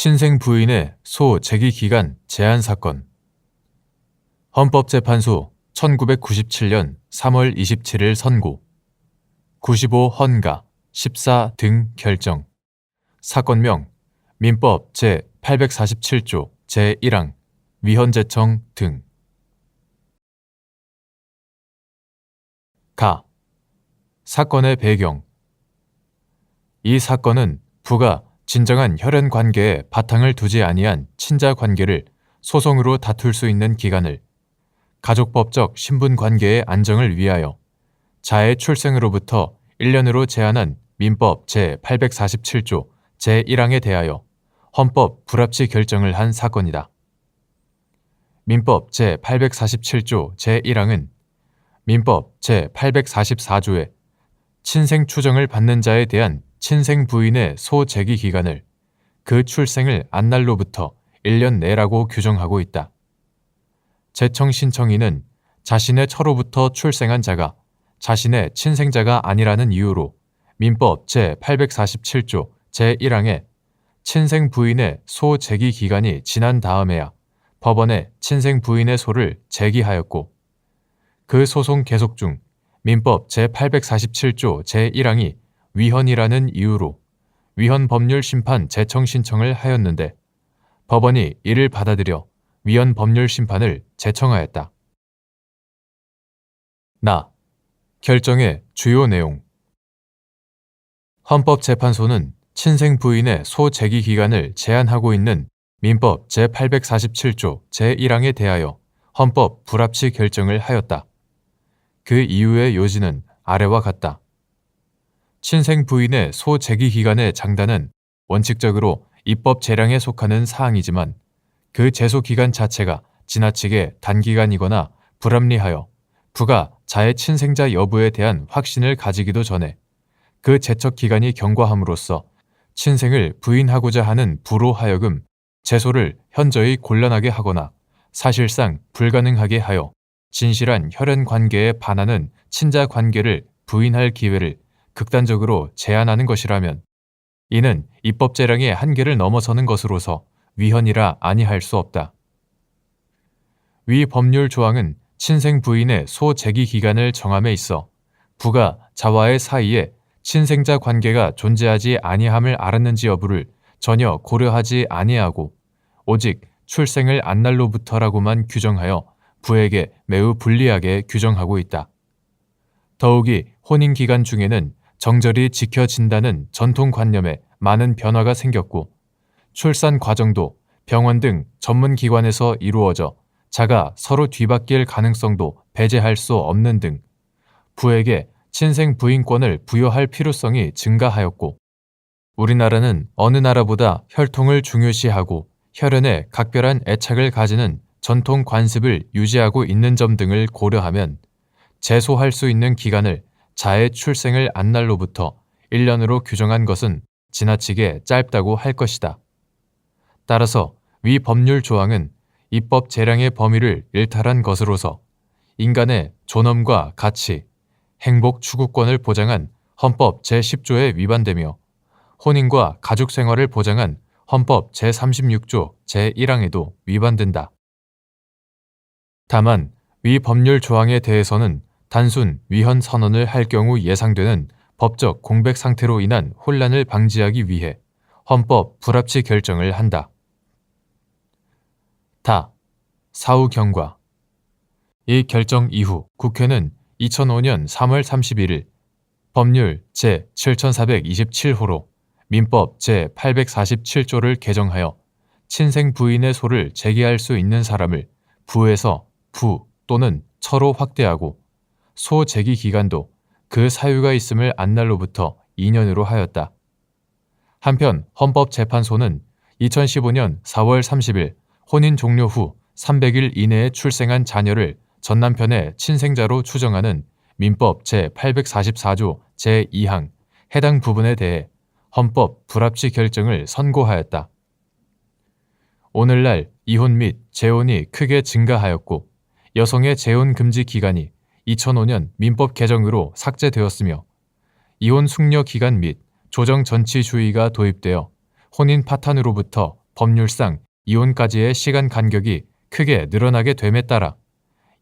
친생 부인의 소 제기기간 제한 사건. 헌법재판소 1997년 3월 27일 선고. 95 헌가 14 등 결정. 사건명 민법 제847조 제1항 위헌재청 등. 가. 사건의 배경. 이 사건은 부가 진정한 혈연 관계에 바탕을 두지 아니한 친자 관계를 소송으로 다툴 수 있는 기간을 가족법적 신분 관계의 안정을 위하여 자의 출생으로부터 1년으로 제한한 민법 제847조 제1항에 대하여 헌법 불합치 결정을 한 사건이다. 민법 제847조 제1항은 민법 제844조에 친생 추정을 받는 자에 대한 친생 부인의 소 제기 기간을 그 출생을 안 날로부터 1년 내라고 규정하고 있다. 제청 신청인은 자신의 처로부터 출생한 자가 자신의 친생자가 아니라는 이유로 민법 제847조 제1항에 친생 부인의 소 제기 기간이 지난 다음에야 법원에 친생 부인의 소를 제기하였고, 그 소송 계속 중 민법 제847조 제1항이 위헌이라는 이유로 위헌 법률 심판 제청 신청을 하였는데 법원이 이를 받아들여 위헌 법률 심판을 제청하였다. 결정의 주요 내용. 헌법재판소는 친생 부인의 소 제기 기간을 제한하고 있는 민법 제847조 제1항에 대하여 헌법 불합치 결정을 하였다. 그 이유의 요지는 아래와 같다. 친생 부인의 소 제기 기간의 장단은 원칙적으로 입법 재량에 속하는 사항이지만 그 제소 기간 자체가 지나치게 단기간이거나 불합리하여 부가 자의 친생자 여부에 대한 확신을 가지기도 전에 그 제척 기간이 경과함으로써 친생을 부인하고자 하는 부로 하여금 제소를 현저히 곤란하게 하거나 사실상 불가능하게 하여 진실한 혈연 관계에 반하는 친자 관계를 부인할 기회를 극단적으로 제한하는 것이라면 이는 입법 재량의 한계를 넘어서는 것으로서 위헌이라 아니할 수 없다. 위 법률 조항은 친생 부인의 소 제기 기간을 정함에 있어 부가 자와의 사이에 친생자 관계가 존재하지 아니함을 알았는지 여부를 전혀 고려하지 아니하고 오직 출생을 안 날로부터라고만 규정하여 부에게 매우 불리하게 규정하고 있다. 더욱이 혼인기간 중에는 정절이 지켜진다는 전통관념에 많은 변화가 생겼고 출산 과정도 병원 등 전문기관에서 이루어져 자가 서로 뒤바뀔 가능성도 배제할 수 없는 등 부에게 친생 부인권을 부여할 필요성이 증가하였고, 우리나라는 어느 나라보다 혈통을 중요시하고 혈연에 각별한 애착을 가지는 전통 관습을 유지하고 있는 점 등을 고려하면 제소할 수 있는 기간을 자의 출생을 안 날로부터 1년으로 규정한 것은 지나치게 짧다고 할 것이다. 따라서 위 법률 조항은 입법 재량의 범위를 일탈한 것으로서 인간의 존엄과 가치, 행복 추구권을 보장한 헌법 제10조에 위반되며 혼인과 가족 생활을 보장한 헌법 제36조 제1항에도 위반된다. 다만 위 법률 조항에 대해서는 단순 위헌 선언을 할 경우 예상되는 법적 공백 상태로 인한 혼란을 방지하기 위해 헌법 불합치 결정을 한다. 사후 경과. 이 결정 이후 국회는 2005년 3월 31일 법률 제7427호로 민법 제847조를 개정하여 친생 부인의 소를 제기할 수 있는 사람을 부에서 부 또는 처로 확대하고 소 제기 기간도 그 사유가 있음을 안 날로부터 2년으로 하였다. 한편 헌법재판소는 2015년 4월 30일 혼인 종료 후 300일 이내에 출생한 자녀를 전남편의 친생자로 추정하는 민법 제844조 제2항 해당 부분에 대해 헌법 불합치 결정을 선고하였다. 오늘날 이혼 및 재혼이 크게 증가하였고 여성의 재혼 금지 기간이 2005년 민법 개정으로 삭제되었으며 이혼 숙려 기간 및 조정 전치주의가 도입되어 혼인 파탄으로부터 법률상 이혼까지의 시간 간격이 크게 늘어나게 됨에 따라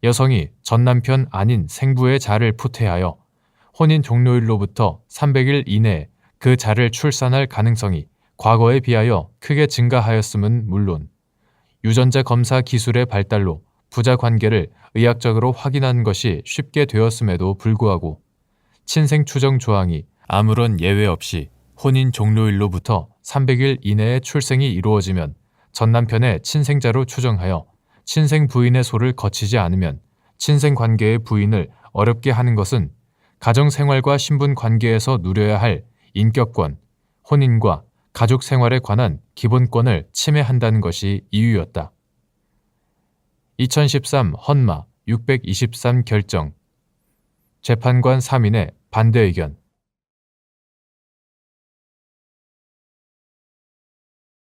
여성이 전 남편 아닌 생부의 자를 후퇴하여 혼인 종료일로부터 300일 이내에 그 자를 출산할 가능성이 과거에 비하여 크게 증가하였음은 물론 유전자 검사 기술의 발달로 부자 관계를 의학적으로 확인한 것이 쉽게 되었음에도 불구하고 친생 추정 조항이 아무런 예외 없이 혼인 종료일로부터 300일 이내에 출생이 이루어지면 전 남편의 친생자로 추정하여 친생 부인의 소를 거치지 않으면 친생 관계의 부인을 어렵게 하는 것은 가정생활과 신분관계에서 누려야 할 인격권, 혼인과 가족 생활에 관한 기본권을 침해한다는 것이 이유였다. 2013 헌마 623 결정 재판관 3인의 반대 의견